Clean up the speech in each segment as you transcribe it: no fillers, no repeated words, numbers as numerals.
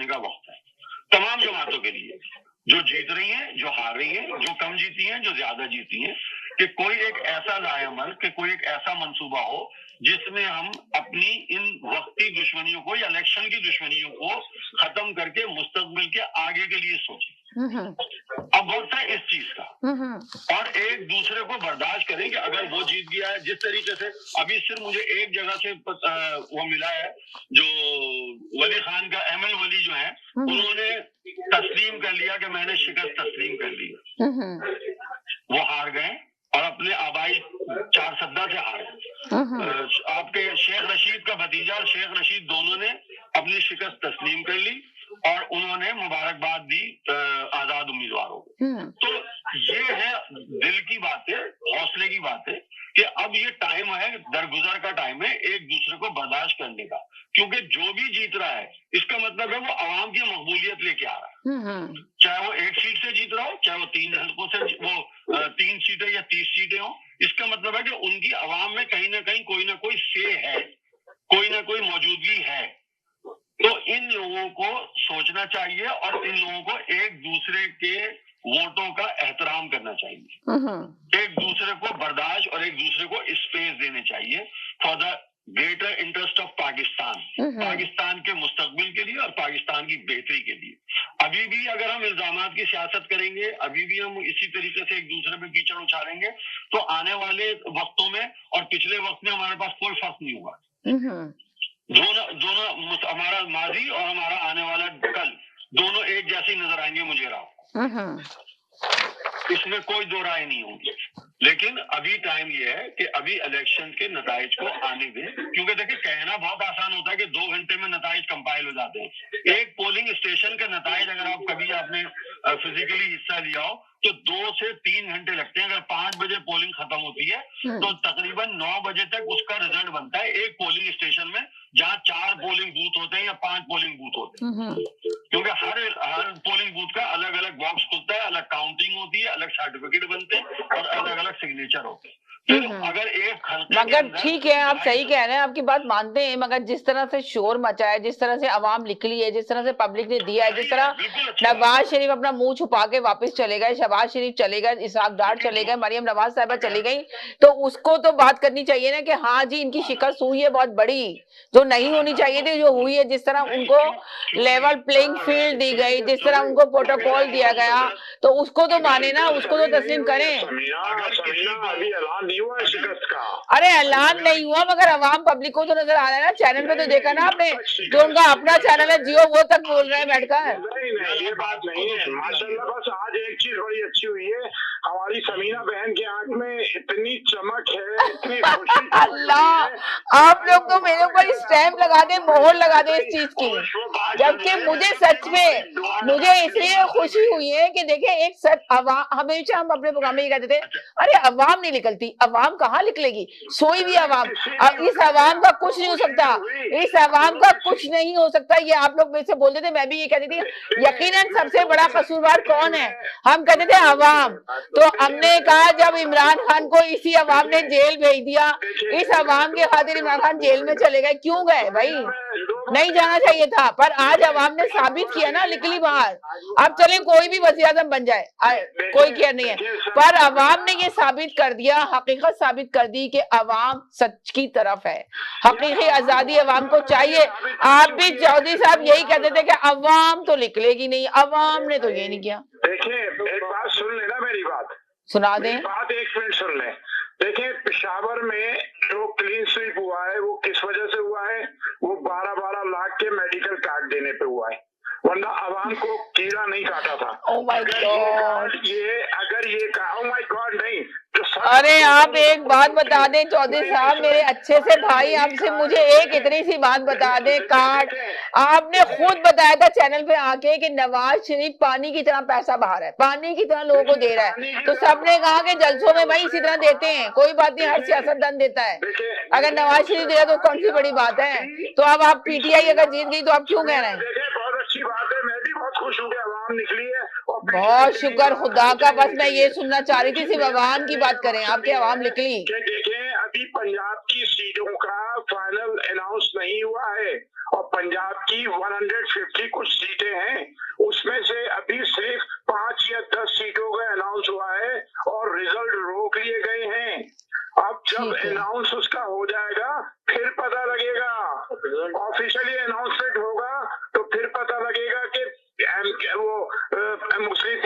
सोचने का वक्त है तमाम जमातों के लिए, जो जीत रही हैं, जो हार रही हैं, जो कम जीती हैं, जो ज्यादा जीती हैं, कि कोई एक ऐसा लाएअमल, कि कोई एक ऐसा मंसूबा हो जिसमें हम अपनी इन वक्ती दुश्मनियों को या इलेक्शन की दुश्मनियों को खत्म करके मुस्तकबिल के आगे के लिए सोचें। अब वक्त है इस चीज का, और एक दूसरे को बर्दाश्त करें कि अगर वो जीत गया है, जिस तरीके से अभी सिर्फ मुझे एक जगह से वो मिला है, जो वली खान का अहमद वली जो है, उन्होंने तस्लीम कर लिया कि मैंने शिकस्त तस्लीम कर ली, वो हार गए और अपने आबाई 4 सद्दा से हार गए। आपके शेख रशीद का भतीजा और शेख रशीद दोनों ने अपनी शिकस्त तस्लीम कर ली और उन्होंने मुबारकबाद दी आजाद उम्मीदवारों को। तो ये है दिल की बातें, हौसले की बातें, कि अब ये टाइम है, दरगुजर का टाइम है एक दूसरे को बर्दाश्त करने का, क्योंकि जो भी जीत रहा है इसका मतलब है वो आवाम की मकबूलियत लेके आ रहा है, चाहे वो 1 सीट से जीत रहा हो, चाहे वो 3 हल्कों से, वो 3 सीटें या 30 सीटें हो, इसका मतलब है कि उनकी आवाम में कहीं ना कहीं कोई ना कोई से है, कोई ना कोई मौजूदगी है। तो इन लोगों को सोचना चाहिए और इन लोगों को एक दूसरे के वोटों का एहतराम करना चाहिए, एक दूसरे को बर्दाश्त और एक दूसरे को स्पेस देने चाहिए for the greater interest of Pakistan, Pakistan के मुस्तकबिल के लिए और पाकिस्तान की बेहतरी के लिए। अभी भी अगर हम इल्जामात की सियासत करेंगे, अभी भी हम इसी तरीके से एक दूसरे पे कीचड़ उछालेंगे, तो आने वाले वक्तों में और पिछले वक्त में हमारे पास कोई फर्क नहीं होगा। दोनों हमारा माजी और हमारा आने वाला कल दोनों एक जैसे नजर आएंगे मुझे राव, इसमें कोई दो राय नहीं होगी। लेकिन अभी टाइम ये है कि अभी इलेक्शन के नताइज को आने दें, क्योंकि देखिए कहना बहुत आसान होता है कि 2 घंटे में नताइज कंपाइल हो जाते हैं। एक पोलिंग स्टेशन के नताइज अगर आप कभी आपने फिजिकली हिस्सा लिया हो तो 2 से 3 घंटे लगते हैं। अगर 5 बजे पोलिंग खत्म होती है तो तकरीबन 9 बजे तक उसका रिजल्ट बनता है एक पोलिंग स्टेशन में, जहाँ 4 पोलिंग बूथ होते हैं या 5 पोलिंग बूथ होते हैं, क्योंकि हर पोलिंग बूथ का अलग अलग बॉक्स खुलता है, अलग काउंटिंग होती है, अलग सर्टिफिकेट बनते हैं और अलग अलग सिग्नेचर होते हैं। तो अगर एक मगर ठीक है, आप सही कह रहे हैं, आपकी बात मानते हैं, मगर जिस तरह से शोर मचा है, जिस तरह से आवाम निकली है, जिस तरह से पब्लिक ने दिया है, जिस तरह नवाज शरीफ अपना मुंह छुपा के वापस चले गए, शहबाज शरीफ चले गए, इसहाक डार चले गए, मरियम नवाज साहिबा चली गई, तो उसको तो बात करनी चाहिए ना कि हाँ जी इनकी शिकस्त हुई है बहुत बड़ी, जो नहीं होनी चाहिए थी जो हुई है। जिस तरह उनको लेवल प्लेइंग फील्ड दी गई, जिस तरह उनको प्रोटोकॉल दिया गया, तो उसको तो माने ना, उसको तो तस्लीम करें। अरे ऐलान नहीं हुआ, मगर अवाम पब्लिक को तो नजर आ रहा है ना, चैनल पे तो देखा ना आपने, जो उनका अपना चैनल है जियो, वो तक बोल रहे हैं बैठकर। नहीं ये बात नहीं है माशाल्लाह। बस आज एक चीज बड़ी अच्छी हुई है, हमारी समीना बहन की आंख में इतनी चमक है, इतनी खुशी। अल्लाह, आप लोग तो मेरे ऊपर स्टैंप लगा दे, मोहर लगा दे इस चीज की, जबकि मुझे सच में मुझे इसलिए खुशी हुई है कि देखिए एक सच अवाम, हमेशा हम अपने प्रोग्राम में ये कहते थे अरे अवाम नहीं निकलती, अवाम कहाँ निकलेगी, सोई भी अवाम। अब इस अवाम का कुछ नहीं हो सकता, इस अवाम का कुछ नहीं हो सकता, ये आप लोग मेरे से बोलते थे, मैं भी ये कहती थी यकीनन सबसे बड़ा कसूरवार कौन है, हम कहते थे अवाम। तो हमने कहा जब इमरान खान को इसी अवाम ने जेल भेज दिया, इस अवाम के खातिर इमरान खान जेल में चले गए, क्यों गए भाई, नहीं जाना चाहिए था, पर आज अवाम ने साबित किया ना, निकली बाहर। अब चले कोई भी वज़ीर आज़म बन जाए, कोई केयर नहीं है, पर अवाम ने ये साबित कर दिया, हकीकत साबित कर दी कि अवाम सच की तरफ है, हकीकी आजादी अवाम को चाहिए। आप भी चौधरी साहब यही कहते थे कि अवाम तो निकलेगी नहीं, अवाम ने तो ये नहीं किया। देखिए एक बात सुन लेना, मेरी बात सुना दें, बात 1 मिनट सुन ले। देखिए पेशावर में जो क्लीन स्वीप हुआ है वो किस वजह से हुआ है, वो 12-12 लाख के मेडिकल कार्ड देने पे हुआ है, वरना आवाम को कीड़ा नहीं काटा था। ओह माय गॉड, अगर ये कहा ओह माय गॉड नहीं तो अरे आप एक बात बता दें चौधरी साहब, मेरे अच्छे से भाई, आपसे मुझे एक इतनी सी बात बता दें, कार्ड आपने खुद बताया था चैनल पे आके कि नवाज शरीफ पानी की तरह पैसा बहा रहा है, पानी की तरह लोगों को दे रहा है, तो सबने कहा कि जलसों में भाई इसी तरह देते हैं, कोई बात नहीं, हर सियासतदान देता है, अगर नवाज शरीफ दे रहा तो कौन सी बड़ी बात है। तो अब आप पीटीआई अगर जीत गई तो आप क्यों कह रहे हैं। बहुत अच्छी बात है, मैं भी बहुत खुश हूँ कि अवाम निकली है, बहुत शुक्र खुदा का, बस मैं ये सुनना चाह रही थी, सिर्फ अवाम की बात करें, आपके अवाम निकली। देखें अभी पंजाब की सीटों का फाइनल अनाउंस नहीं हुआ है और पंजाब की 150 कुछ सीटें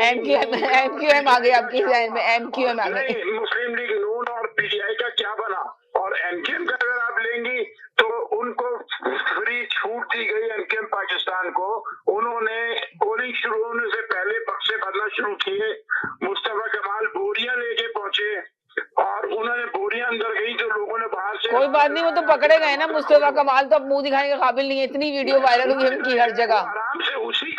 एमक्यूएम आ गई आपकी जहन में, एमक्यूएम आ गई। नहीं, मुस्लिम लीग नून और पीटीआई का क्या बना? और एमक्यूएम का अगर आप लेंगी तो उनको फ्री छूट दी गई, एमक्यूएम पाकिस्तान को। उन्होंने पोलिंग शुरू होने से पहले बक्से भरना शुरू किए, मुस्तफा कमाल बोरियां लेके पहुंचे और उन्होंने बोरियां अंदर गई तो लोगों ने बाहर से, कोई बात नहीं, वो तो पकड़े गए ना। मुस्तफा कमाल तो अब मुंह दिखाने के काबिल नहीं है, इतनी वीडियो वायरल हुई है उनकी हर जगह। आराम से उसी